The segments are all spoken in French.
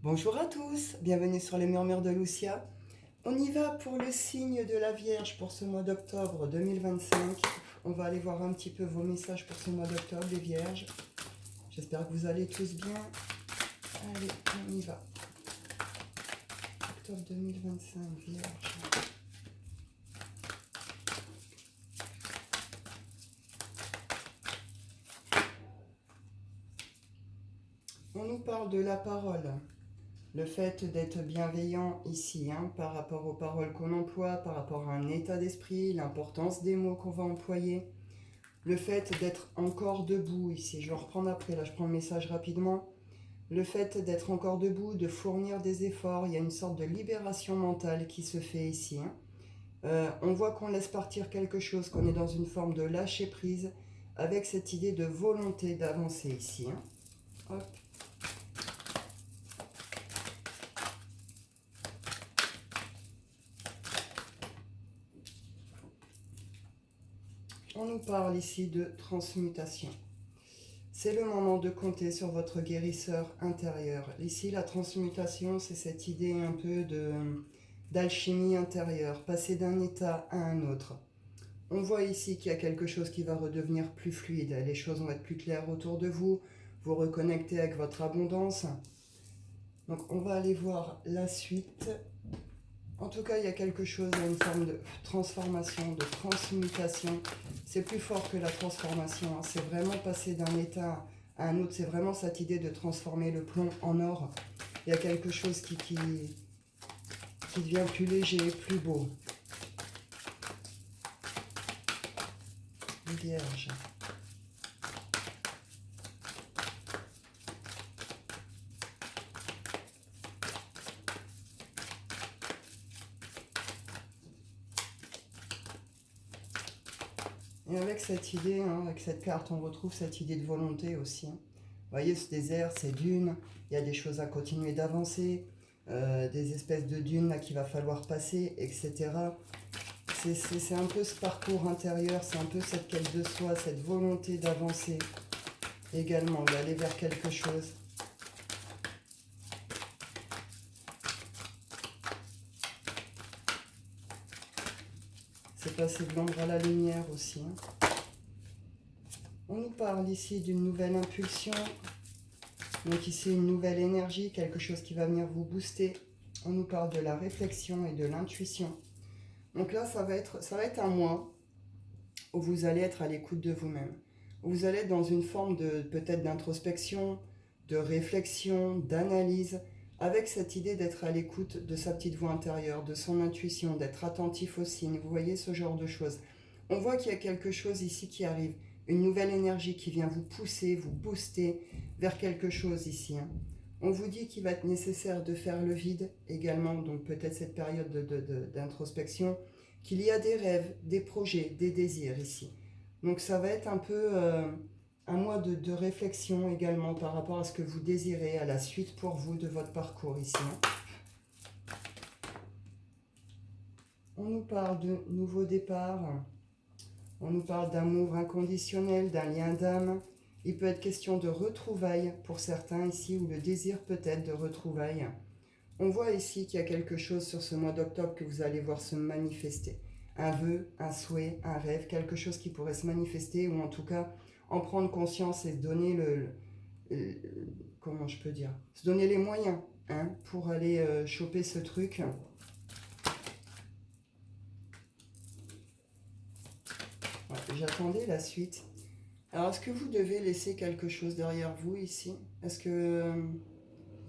Bonjour à tous, bienvenue sur les murmures de Lucia. On y va pour le signe de la Vierge pour ce mois d'octobre 2025. On va aller voir un petit peu vos messages pour ce mois d'octobre, les Vierges. J'espère que vous allez tous bien. Allez, on y va. Octobre 2025, Vierge. On nous parle de la parole. Le fait d'être bienveillant ici, par rapport aux paroles qu'on emploie, par rapport à un état d'esprit, l'importance des mots qu'on va employer. Le fait d'être encore debout ici, je vais reprendre après, là je prends le message rapidement. Le fait d'être encore debout, de fournir des efforts, il y a une sorte de libération mentale qui se fait ici. On voit qu'on laisse partir quelque chose, qu'on est dans une forme de lâcher prise, avec cette idée de volonté d'avancer ici. Hop. On nous parle ici de transmutation. C'est le moment de compter sur votre guérisseur intérieur. Ici, la transmutation, c'est cette idée un peu d'alchimie intérieure, passer d'un état à un autre. On voit ici qu'il y a quelque chose qui va redevenir plus fluide. Les choses vont être plus claires autour de vous. Vous reconnectez avec votre abondance. Donc, on va aller voir la suite. En tout cas, il y a quelque chose, il y a une forme de transformation, de transmutation. C'est plus fort que la transformation. C'est vraiment passer d'un état à un autre. C'est vraiment cette idée de transformer le plomb en or. Il y a quelque chose qui devient plus léger, plus beau. Vierge. Et avec cette idée, avec cette carte, on retrouve cette idée de volonté aussi. Vous voyez, ce désert, ces dunes, il y a des choses à continuer d'avancer, des espèces de dunes là qu'il va falloir passer, etc. C'est un peu ce parcours intérieur, c'est un peu cette quête de soi, cette volonté d'avancer également, d'aller vers quelque chose. C'est passer de l'ombre à la lumière aussi. On nous parle ici d'une nouvelle impulsion. Donc ici, une nouvelle énergie, quelque chose qui va venir vous booster. On nous parle de la réflexion et de l'intuition. Donc là, ça va être un mois où vous allez être à l'écoute de vous-même. Vous allez être dans une forme de peut-être d'introspection, de réflexion, d'analyse, avec cette idée d'être à l'écoute de sa petite voix intérieure, de son intuition, d'être attentif aux signes. Vous voyez ce genre de choses. On voit qu'il y a quelque chose ici qui arrive, une nouvelle énergie qui vient vous pousser, vous booster vers quelque chose ici. On vous dit qu'il va être nécessaire de faire le vide également, donc peut-être cette période d'introspection, qu'il y a des rêves, des projets, des désirs ici. Donc ça va être un peu un mois de réflexion également par rapport à ce que vous désirez, à la suite pour vous de votre parcours ici. On nous parle de nouveaux départs, on nous parle d'amour inconditionnel, d'un lien d'âme. Il peut être question de retrouvailles pour certains ici, ou le désir peut-être de retrouvailles. On voit ici qu'il y a quelque chose sur ce mois d'octobre que vous allez voir se manifester. Un vœu, un souhait, un rêve, quelque chose qui pourrait se manifester, ou en tout cas en prendre conscience et se donner comment je peux dire, se donner les moyens pour aller choper ce truc. Ouais, j'attendais la suite. Alors, est-ce que vous devez laisser quelque chose derrière vous ici? Est-ce que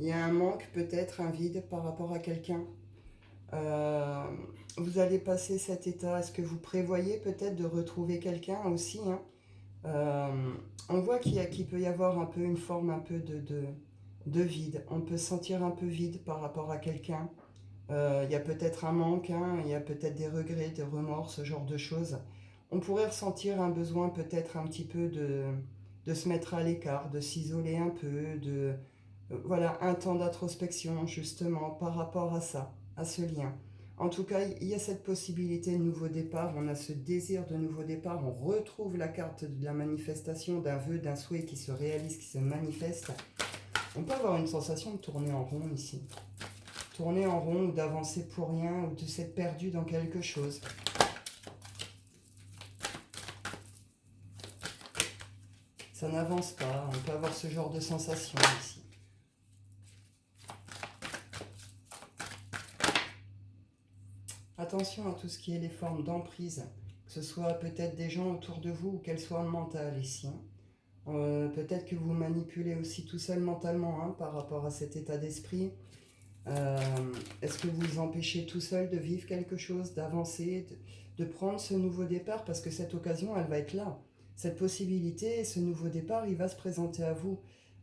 il y a un manque, peut-être un vide par rapport à quelqu'un? Euh, Vous allez passer cet état. Est-ce que vous prévoyez peut-être de retrouver quelqu'un aussi? On voit qu'il peut y avoir un peu une forme un peu de vide. On peut se sentir un peu vide par rapport à quelqu'un. Il y a peut-être un manque, il y a peut-être des regrets, des remords, ce genre de choses. On pourrait ressentir un besoin peut-être un petit peu de se mettre à l'écart, de s'isoler un peu, voilà, un temps d'introspection justement par rapport à ça, à ce lien. En tout cas, il y a cette possibilité de nouveau départ, on a ce désir de nouveau départ, on retrouve la carte de la manifestation d'un vœu, d'un souhait qui se réalise, qui se manifeste. On peut avoir une sensation de tourner en rond ici. Tourner en rond ou d'avancer pour rien ou de s'être perdu dans quelque chose. Ça n'avance pas. On peut avoir ce genre de sensation ici. Attention à tout ce qui est les formes d'emprise. Que ce soit peut-être des gens autour de vous ou qu'elles soient mentales ici. Peut-être que vous manipulez aussi tout seul mentalement par rapport à cet état d'esprit. Est-ce que vous vous empêchez tout seul de vivre quelque chose, d'avancer, de prendre ce nouveau départ? Parce que cette occasion, elle va être là. Cette possibilité, ce nouveau départ, il va se présenter à vous.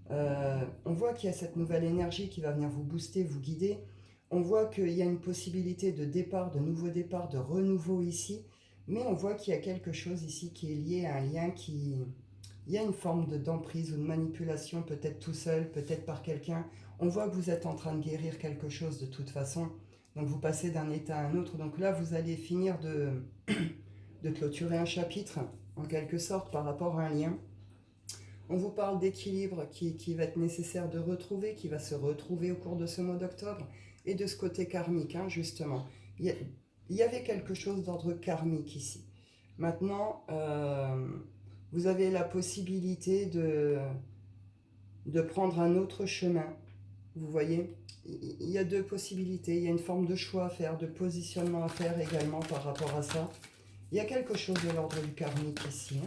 On voit qu'il y a cette nouvelle énergie qui va venir vous booster, vous guider. On voit qu'il y a une possibilité de départ, de nouveau départ, de renouveau ici. Mais on voit qu'il y a quelque chose ici qui est lié à un lien qui... Il y a une forme d'emprise ou de manipulation, peut-être tout seul, peut-être par quelqu'un. On voit que vous êtes en train de guérir quelque chose de toute façon. Donc vous passez d'un état à un autre. Donc là, vous allez finir de clôturer un chapitre, en quelque sorte, par rapport à un lien. On vous parle d'équilibre qui va être nécessaire de retrouver, qui va se retrouver au cours de ce mois d'octobre. Et de ce côté karmique, justement. Il y avait quelque chose d'ordre karmique ici. Maintenant... vous avez la possibilité de prendre un autre chemin. Vous voyez, il y a deux possibilités. Il y a une forme de choix à faire, de positionnement à faire également par rapport à ça. Il y a quelque chose de l'ordre du karmique ici,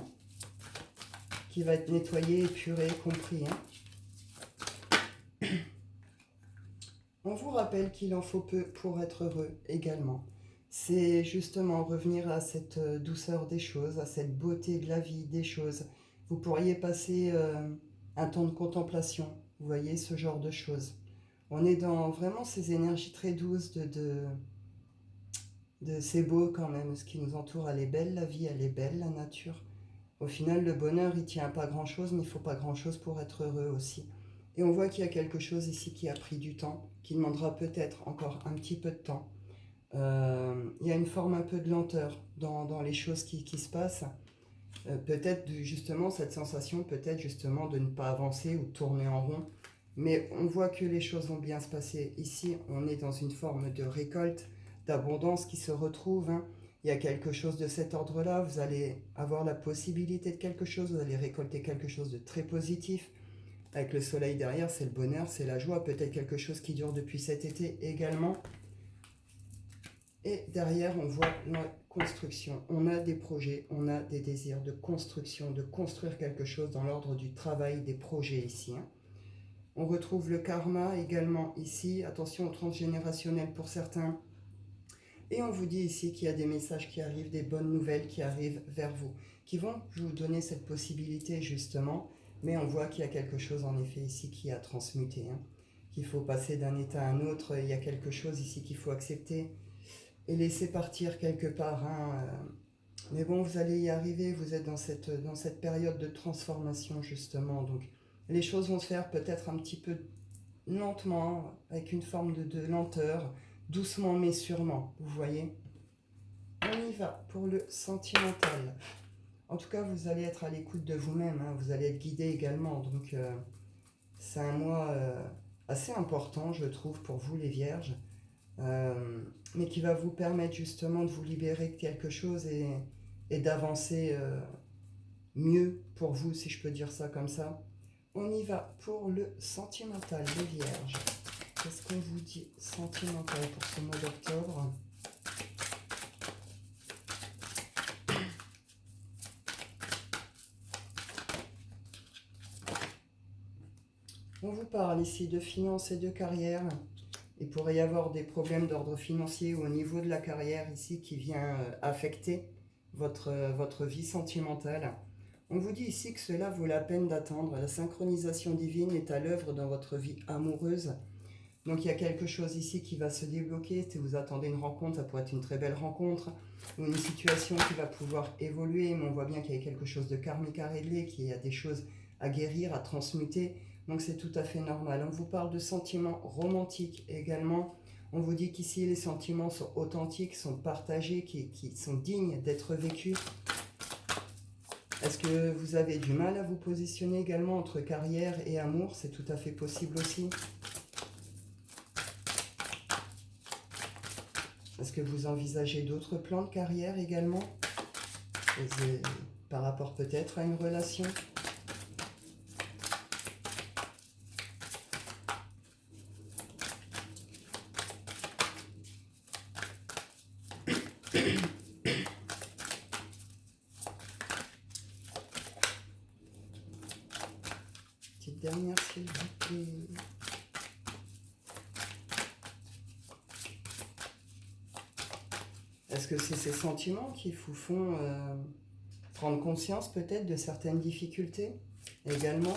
qui va être nettoyé, épuré, compris. On vous rappelle qu'il en faut peu pour être heureux également. C'est justement revenir à cette douceur des choses, à cette beauté de la vie, des choses. Vous pourriez passer un temps de contemplation, vous voyez, ce genre de choses. On est dans vraiment ces énergies très douces c'est beau quand même, ce qui nous entoure, elle est belle, la vie, elle est belle, la nature. Au final, le bonheur, il tient pas grand-chose, mais il ne faut pas grand-chose pour être heureux aussi. Et on voit qu'il y a quelque chose ici qui a pris du temps, qui demandera peut-être encore un petit peu de temps. Il y a une forme un peu de lenteur dans les choses qui se passent. Peut-être justement cette sensation, peut-être justement de ne pas avancer ou de tourner en rond. Mais on voit que les choses vont bien se passer. Ici, on est dans une forme de récolte, d'abondance qui se retrouve. Il y a quelque chose de cet ordre-là. Vous allez avoir la possibilité de quelque chose. Vous allez récolter quelque chose de très positif. Avec le soleil derrière, c'est le bonheur, c'est la joie. Peut-être quelque chose qui dure depuis cet été également. Et derrière, on voit la construction. On a des projets, on a des désirs de construction, de construire quelque chose dans l'ordre du travail, des projets ici. On retrouve le karma également ici. Attention au transgénérationnel pour certains. Et on vous dit ici qu'il y a des messages qui arrivent, des bonnes nouvelles qui arrivent vers vous, qui vont vous donner cette possibilité justement. Mais on voit qu'il y a quelque chose en effet ici qui a transmuté. Qu'il faut passer d'un état à un autre. Il y a quelque chose ici qu'il faut accepter et laisser partir quelque part. Mais bon, vous allez y arriver, vous êtes dans cette période de transformation justement. Donc les choses vont se faire peut-être un petit peu lentement, avec une forme de lenteur, doucement mais sûrement, vous voyez. On y va pour le sentimental. En tout cas, vous allez être à l'écoute de vous-même, vous allez être guidé également. Donc c'est un mois assez important, je trouve, pour vous les vierges. Mais qui va vous permettre justement de vous libérer de quelque chose et d'avancer mieux pour vous, si je peux dire ça comme ça. On y va pour le sentimental, les vierges. Qu'est-ce qu'on vous dit sentimental pour ce mois d'octobre? On vous parle ici de finances et de carrière. Il pourrait y avoir des problèmes d'ordre financier ou au niveau de la carrière ici qui vient affecter votre vie sentimentale. On vous dit ici que cela vaut la peine d'attendre. La synchronisation divine est à l'œuvre dans votre vie amoureuse. Donc il y a quelque chose ici qui va se débloquer. Si vous attendez une rencontre, ça pourrait être une très belle rencontre ou une situation qui va pouvoir évoluer. Mais on voit bien qu'il y a quelque chose de karmique à régler, qu'il y a des choses à guérir, à transmuter. Donc c'est tout à fait normal. On vous parle de sentiments romantiques également. On vous dit qu'ici les sentiments sont authentiques, sont partagés, qui sont dignes d'être vécus. Est-ce que vous avez du mal à vous positionner également entre carrière et amour? C'est tout à fait possible aussi. Est-ce que vous envisagez d'autres plans de carrière également? Par rapport peut-être à une relation? Petite dernière, s'il vous plaît. Est-ce que c'est ces sentiments qui vous font prendre conscience peut-être de certaines difficultés? Également,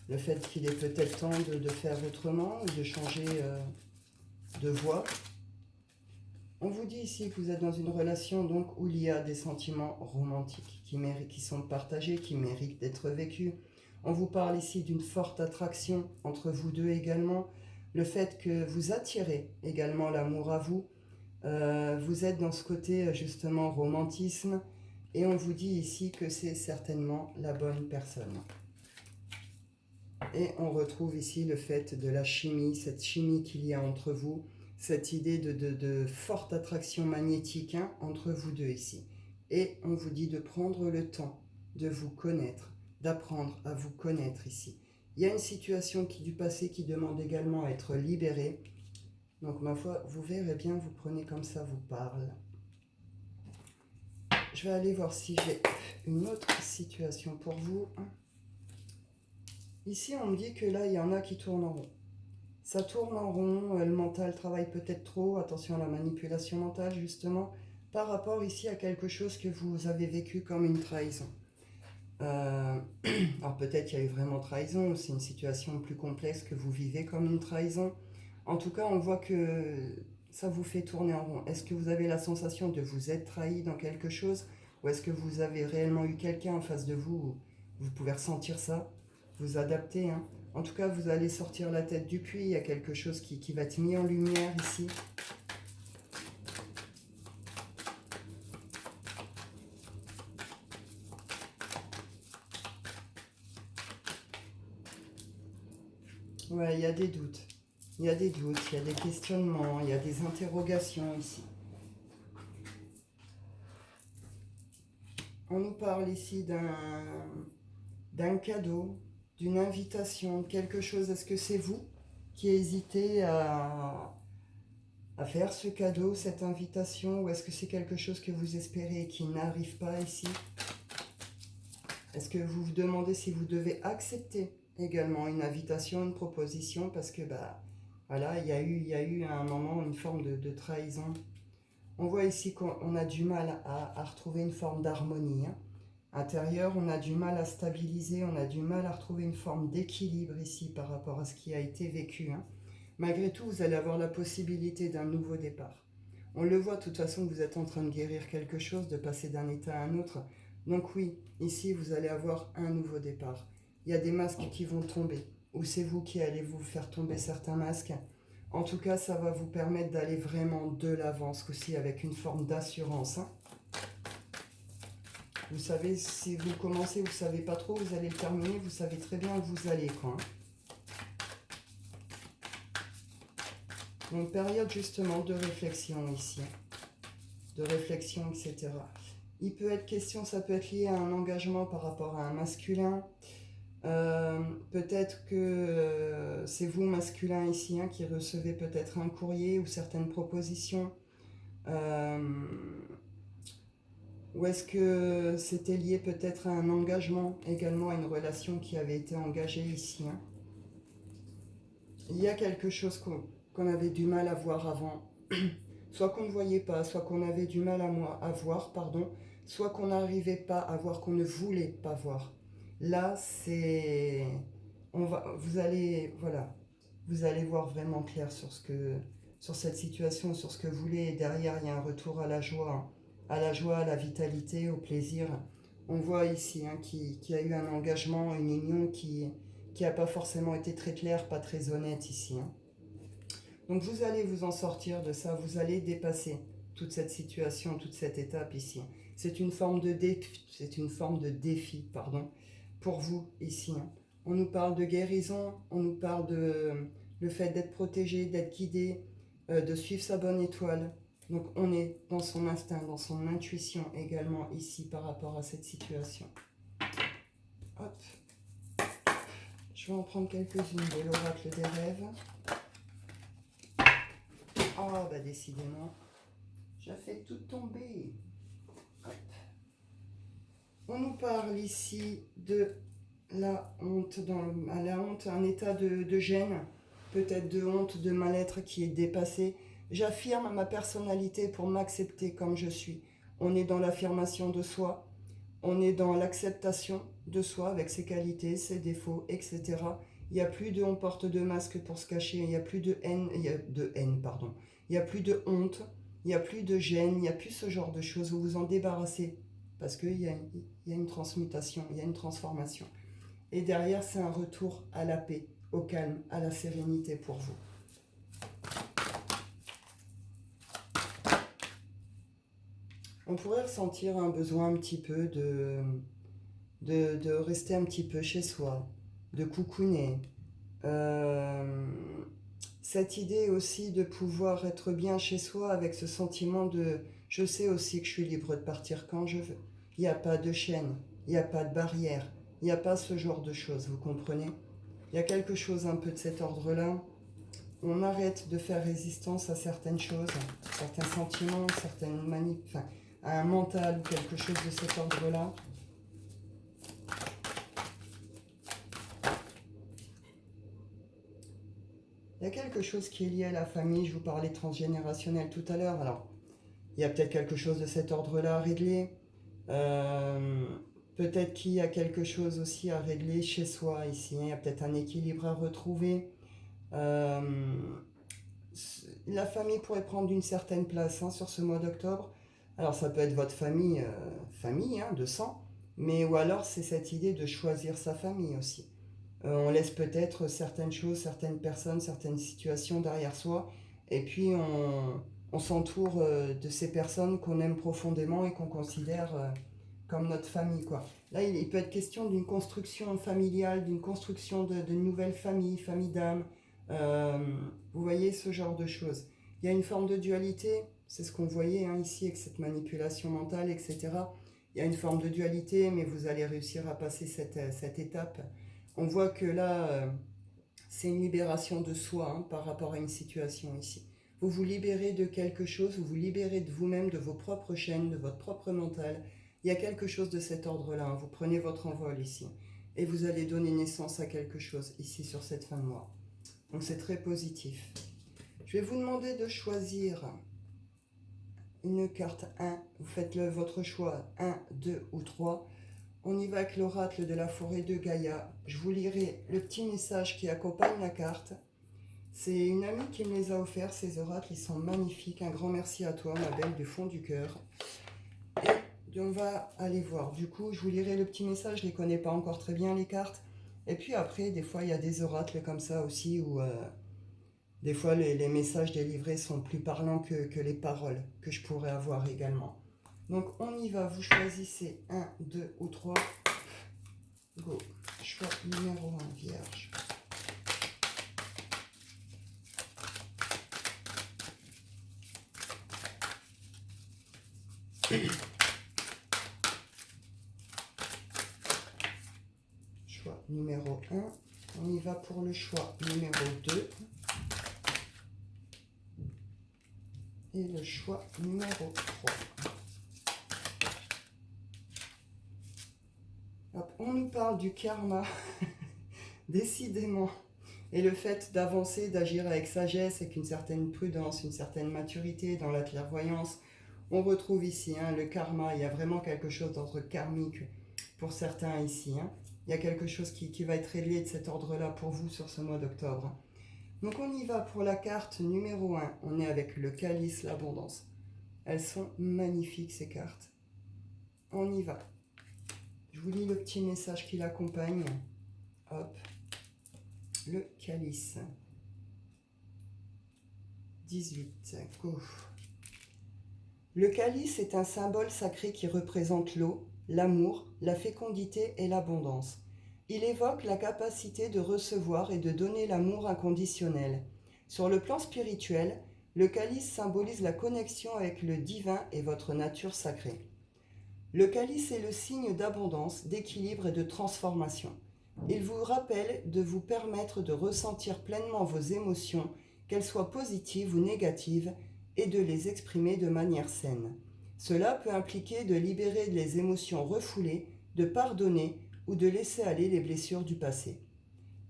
le fait qu'il est peut-être temps de faire autrement ou de changer de voie. On vous dit ici que vous êtes dans une relation donc où il y a des sentiments romantiques qui sont partagés, qui méritent d'être vécus. On vous parle ici d'une forte attraction entre vous deux également. Le fait que vous attirez également l'amour à vous. Vous êtes dans ce côté justement romantisme et on vous dit ici que c'est certainement la bonne personne. Et on retrouve ici le fait de la chimie, cette chimie qu'il y a entre vous, cette idée de forte attraction magnétique entre vous deux ici. Et on vous dit de prendre le temps de vous connaître, d'apprendre à vous connaître ici. Il y a une situation du passé qui demande également à être libérée. Donc ma foi, vous verrez bien, vous prenez comme ça vous parle. Je vais aller voir si j'ai une autre situation pour vous. Ici, on me dit que là, il y en a qui tournent en rond. Ça tourne en rond, le mental travaille peut-être trop, attention à la manipulation mentale justement, par rapport ici à quelque chose que vous avez vécu comme une trahison. Alors peut-être qu'il y a eu vraiment trahison, ou c'est une situation plus complexe que vous vivez comme une trahison. En tout cas, on voit que ça vous fait tourner en rond. Est-ce que vous avez la sensation de vous être trahi dans quelque chose, ou est-ce que vous avez réellement eu quelqu'un en face de vous où vous pouvez ressentir ça, vous adapter, hein. En tout cas, vous allez sortir la tête du puits, il y a quelque chose qui va être mis en lumière ici. Ouais, il y a des doutes. Il y a des doutes, il y a des questionnements, il y a des interrogations ici. On nous parle ici d'un cadeau, d'une invitation, quelque chose. Est-ce que c'est vous qui hésitez à faire ce cadeau, cette invitation, ou est-ce que c'est quelque chose que vous espérez et qui n'arrive pas ici? Est-ce que vous vous demandez si vous devez accepter également une invitation, une proposition, parce que voilà, il y a eu à un moment une forme de trahison. On voit ici qu'on a du mal à retrouver une forme d'harmonie intérieure, on a du mal à stabiliser, on a du mal à retrouver une forme d'équilibre ici par rapport à ce qui a été vécu. Malgré tout, vous allez avoir la possibilité d'un nouveau départ. On le voit de toute façon, vous êtes en train de guérir quelque chose, de passer d'un état à un autre. Donc oui, ici, vous allez avoir un nouveau départ. Il y a des masques qui vont tomber, ou c'est vous qui allez vous faire tomber certains masques. En tout cas, ça va vous permettre d'aller vraiment de l'avant, ce coup-ci, avec une forme d'assurance. Vous savez, si vous commencez, vous ne savez pas trop, vous allez le terminer, vous savez très bien où vous allez, quoi. Donc, période justement de réflexion ici, de réflexion, etc. Il peut être question, ça peut être lié à un engagement par rapport à un masculin. Peut-être que c'est vous, masculin, ici, qui recevez peut-être un courrier ou certaines propositions. Ou est-ce que c'était lié peut-être à un engagement, également à une relation qui avait été engagée ici. Il y a quelque chose qu'on avait du mal à voir avant. Soit qu'on ne voyait pas, soit qu'on avait du mal à voir, pardon, soit qu'on n'arrivait pas à voir, qu'on ne voulait pas voir. Là, c'est... vous allez voir vraiment clair sur cette situation, sur ce que vous voulez. Et derrière, il y a un retour à la joie, à la vitalité, au plaisir. On voit ici qu'il y a eu un engagement, une union qui n'a pas forcément été très claire, pas très honnête ici. Donc vous allez vous en sortir de ça, vous allez dépasser toute cette situation, toute cette étape ici. C'est une forme de défi, pardon, pour vous ici. Hein. On nous parle de guérison, on nous parle de le fait d'être protégé, d'être guidé, de suivre sa bonne étoile. Donc on est dans son instinct, dans son intuition également ici par rapport à cette situation. Hop. Je vais en prendre quelques-unes de l'oracle des rêves. Ah bah décidément, j'ai fait tout tomber. Hop. On nous parle ici de la honte, la honte, un état de gêne, peut-être de honte, de mal-être qui est dépassé. J'affirme ma personnalité pour m'accepter comme je suis. On est dans l'affirmation de soi, on est dans l'acceptation de soi avec ses qualités, ses défauts, etc. Il n'y a plus de on porte de masque pour se cacher, il n'y a plus de haine, il n'y a plus de honte, il n'y a plus de gêne, il n'y a plus ce genre de choses, vous vous en débarrassez parce qu'il y a une transmutation, il y a une transformation. Et derrière, c'est un retour à la paix, au calme, à la sérénité pour vous. On pourrait ressentir un besoin un petit peu de rester un petit peu chez soi, de coucouner. Cette idée aussi de pouvoir être bien chez soi avec ce sentiment de « je sais aussi que je suis libre de partir quand je veux ». Il n'y a pas de chaîne, il n'y a pas de barrière, il n'y a pas ce genre de choses, vous comprenez? Il y a quelque chose un peu de cet ordre-là. On arrête de faire résistance à certaines choses, certains sentiments, certaines à un mental ou quelque chose de cet ordre-là. Il y a quelque chose qui est lié à la famille, je vous parlais transgénérationnel tout à l'heure, alors il y a peut-être quelque chose de cet ordre-là à régler, peut-être qu'il y a quelque chose aussi à régler chez soi ici, il y a peut-être un équilibre à retrouver. La famille pourrait prendre une certaine place sur ce mois d'octobre. Alors ça peut être votre famille, de sang, mais ou alors c'est cette idée de choisir sa famille aussi. On laisse peut-être certaines choses, certaines personnes, certaines situations derrière soi, et puis on s'entoure de ces personnes qu'on aime profondément et qu'on considère comme notre famille, quoi. Là, il peut être question d'une construction familiale, d'une construction de nouvelles familles, famille d'âme. Vous voyez ce genre de choses. Il y a une forme de dualité, c'est ce qu'on voyait ici avec cette manipulation mentale, etc. Il y a une forme de dualité, mais vous allez réussir à passer cette étape. On voit que là, c'est une libération de soi par rapport à une situation ici. Vous vous libérez de quelque chose, vous vous libérez de vous-même, de vos propres chaînes, de votre propre mental. Il y a quelque chose de cet ordre-là. Vous prenez votre envol ici et vous allez donner naissance à quelque chose ici sur cette fin de mois. Donc c'est très positif. Je vais vous demander de choisir une carte 1. Vous faites votre choix 1, 2 ou 3. On y va avec l'oracle de la forêt de Gaïa. Je vous lirai le petit message qui accompagne la carte. C'est une amie qui me les a offerts, ces oracles. Ils sont magnifiques. Un grand merci à toi, ma belle, du fond du cœur. Et on va aller voir. Du coup, je vous lirai le petit message. Je ne les connais pas encore très bien, les cartes. Et puis après, des fois, il y a des oracles comme ça aussi où... des fois, les messages délivrés sont plus parlants que les paroles que je pourrais avoir également. Donc, on y va. Vous choisissez 1, 2 ou 3. Go. Choix numéro 1, vierge. Choix numéro 1. On y va pour le choix numéro 2. Et le choix numéro 3. Hop, on nous parle du karma, décidément. Et le fait d'avancer, d'agir avec sagesse, avec une certaine prudence, une certaine maturité dans la clairvoyance. On retrouve ici le karma, il y a vraiment quelque chose d'ordre karmique pour certains ici. Il y a quelque chose qui va être réglé de cet ordre-là pour vous sur ce mois d'octobre. Donc on y va pour la carte numéro 1. On est avec le calice, l'abondance. Elles sont magnifiques ces cartes. On y va. Je vous lis le petit message qui l'accompagne. Hop. Le calice. 18. Go. Le calice est un symbole sacré qui représente l'eau, l'amour, la fécondité et l'abondance. Il évoque la capacité de recevoir et de donner l'amour inconditionnel. Sur le plan spirituel, le calice symbolise la connexion avec le divin et votre nature sacrée. Le calice est le signe d'abondance, d'équilibre et de transformation. Il vous rappelle de vous permettre de ressentir pleinement vos émotions, qu'elles soient positives ou négatives, et de les exprimer de manière saine. Cela peut impliquer de libérer les émotions refoulées, de pardonner ou de laisser aller les blessures du passé.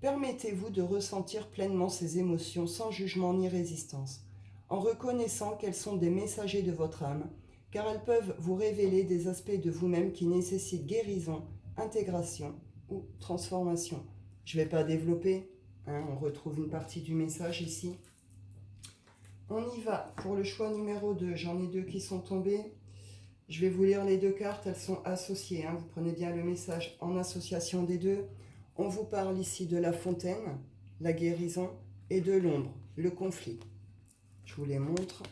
Permettez-vous de ressentir pleinement ces émotions sans jugement ni résistance, en reconnaissant qu'elles sont des messagers de votre âme, car elles peuvent vous révéler des aspects de vous-même qui nécessitent guérison, intégration ou transformation. Je ne vais pas développer, on retrouve une partie du message ici. On y va pour le choix numéro 2, j'en ai 2 qui sont tombés. Je vais vous lire les 2 cartes, elles sont associées, vous prenez bien le message en association des 2. On vous parle ici de la fontaine, la guérison, et de l'ombre, le conflit. Je vous les montre.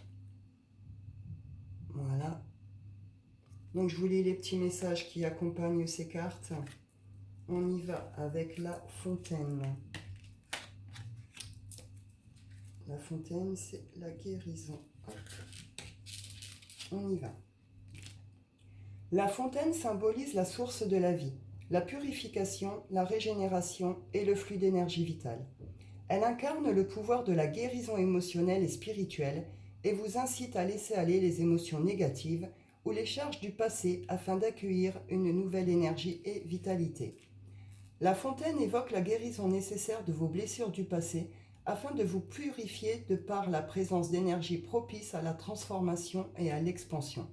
Voilà. Donc je vous lis les petits messages qui accompagnent ces cartes. On y va avec la fontaine. La fontaine, c'est la guérison. Hop. On y va. La fontaine symbolise la source de la vie, la purification, la régénération et le flux d'énergie vitale. Elle incarne le pouvoir de la guérison émotionnelle et spirituelle et vous incite à laisser aller les émotions négatives ou les charges du passé afin d'accueillir une nouvelle énergie et vitalité. La fontaine évoque la guérison nécessaire de vos blessures du passé afin de vous purifier de par la présence d'énergie propice à la transformation et à l'expansion.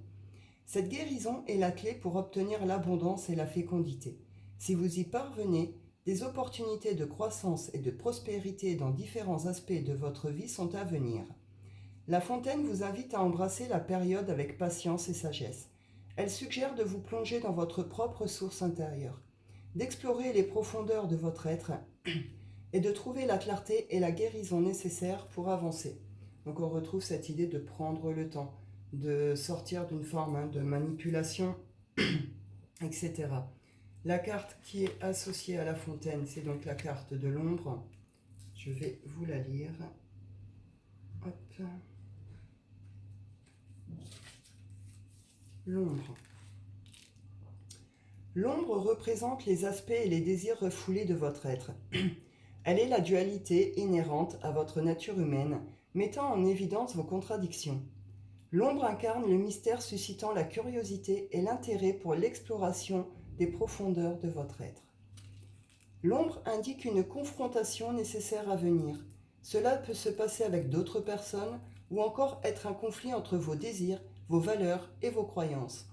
Cette guérison est la clé pour obtenir l'abondance et la fécondité. Si vous y parvenez, des opportunités de croissance et de prospérité dans différents aspects de votre vie sont à venir. La fontaine vous invite à embrasser la période avec patience et sagesse. Elle suggère de vous plonger dans votre propre source intérieure, d'explorer les profondeurs de votre être et de trouver la clarté et la guérison nécessaires pour avancer. Donc on retrouve cette idée de prendre le temps, de sortir d'une forme de manipulation, etc. La carte qui est associée à la fontaine, c'est donc la carte de l'ombre. Je vais vous la lire. Hop. L'ombre. L'ombre représente les aspects et les désirs refoulés de votre être. Elle est la dualité inhérente à votre nature humaine, mettant en évidence vos contradictions. L'ombre incarne le mystère suscitant la curiosité et l'intérêt pour l'exploration des profondeurs de votre être. L'ombre indique une confrontation nécessaire à venir. Cela peut se passer avec d'autres personnes ou encore être un conflit entre vos désirs, vos valeurs et vos croyances.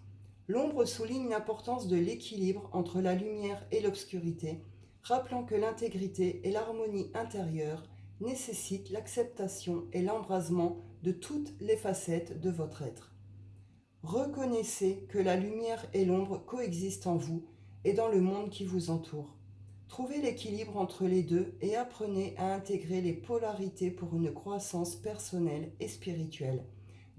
L'ombre souligne l'importance de l'équilibre entre la lumière et l'obscurité, rappelant que l'intégrité et l'harmonie intérieure nécessitent l'acceptation et l'embrasement de toutes les facettes de votre être. Reconnaissez que la lumière et l'ombre coexistent en vous et dans le monde qui vous entoure. Trouvez l'équilibre entre les deux et apprenez à intégrer les polarités pour une croissance personnelle et spirituelle.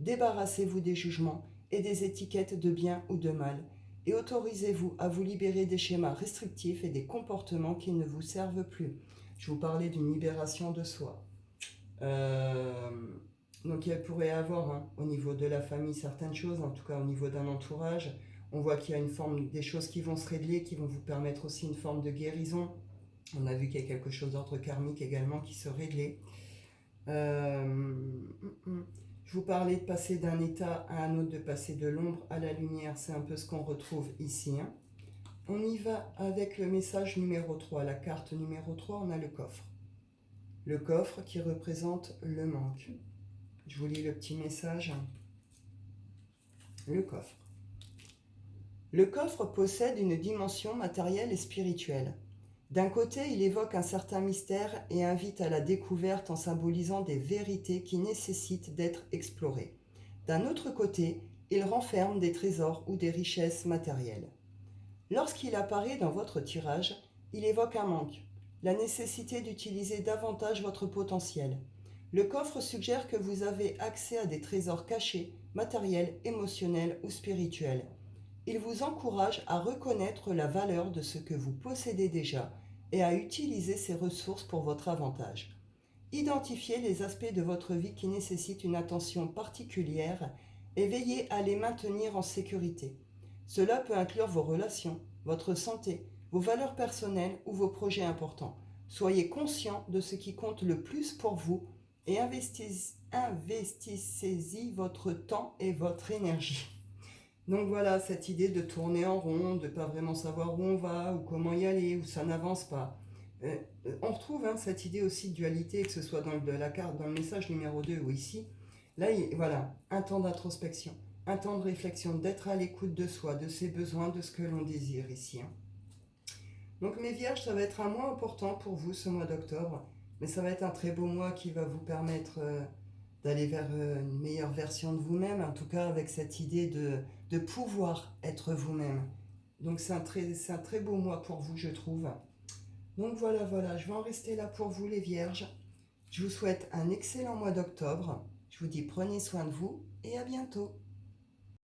Débarrassez-vous des jugements et des étiquettes de bien ou de mal et autorisez-vous à vous libérer des schémas restrictifs et des comportements qui ne vous servent plus. Je vous parlais d'une libération de soi. Donc il pourrait y avoir au niveau de la famille certaines choses, en tout cas au niveau d'un entourage. On voit qu'il y a une forme, des choses qui vont se régler, qui vont vous permettre aussi une forme de guérison. On a vu qu'il y a quelque chose d'ordre karmique également qui se réglait. Je vous parlais de passer d'un état à un autre, de passer de l'ombre à la lumière. C'est un peu ce qu'on retrouve ici. On y va avec le message numéro 3. La carte numéro 3, on a le coffre. Le coffre qui représente le manque. Je vous lis le petit message. Le coffre. Le coffre possède une dimension matérielle et spirituelle. D'un côté, il évoque un certain mystère et invite à la découverte en symbolisant des vérités qui nécessitent d'être explorées. D'un autre côté, il renferme des trésors ou des richesses matérielles. Lorsqu'il apparaît dans votre tirage, il évoque un manque, la nécessité d'utiliser davantage votre potentiel. Le coffre suggère que vous avez accès à des trésors cachés, matériels, émotionnels ou spirituels. Il vous encourage à reconnaître la valeur de ce que vous possédez déjà et à utiliser ces ressources pour votre avantage. Identifiez les aspects de votre vie qui nécessitent une attention particulière et veillez à les maintenir en sécurité. Cela peut inclure vos relations, votre santé, vos valeurs personnelles ou vos projets importants. Soyez conscient de ce qui compte le plus pour vous et investissez-y votre temps et votre énergie. Donc voilà, cette idée de tourner en rond, de ne pas vraiment savoir où on va ou comment y aller, où ça n'avance pas. On retrouve cette idée aussi de dualité, que ce soit dans la carte, dans le message numéro 2 ou ici. Là, voilà, un temps d'introspection, un temps de réflexion, d'être à l'écoute de soi, de ses besoins, de ce que l'on désire ici. Donc mes vierges, ça va être un mois important pour vous ce mois d'octobre, mais ça va être un très beau mois qui va vous permettre d'aller vers une meilleure version de vous-même, en tout cas avec cette idée de pouvoir être vous-même. Donc c'est un très beau mois pour vous, je trouve. Donc voilà, je vais en rester là pour vous les vierges. Je vous souhaite un excellent mois d'octobre. Je vous dis prenez soin de vous et à bientôt.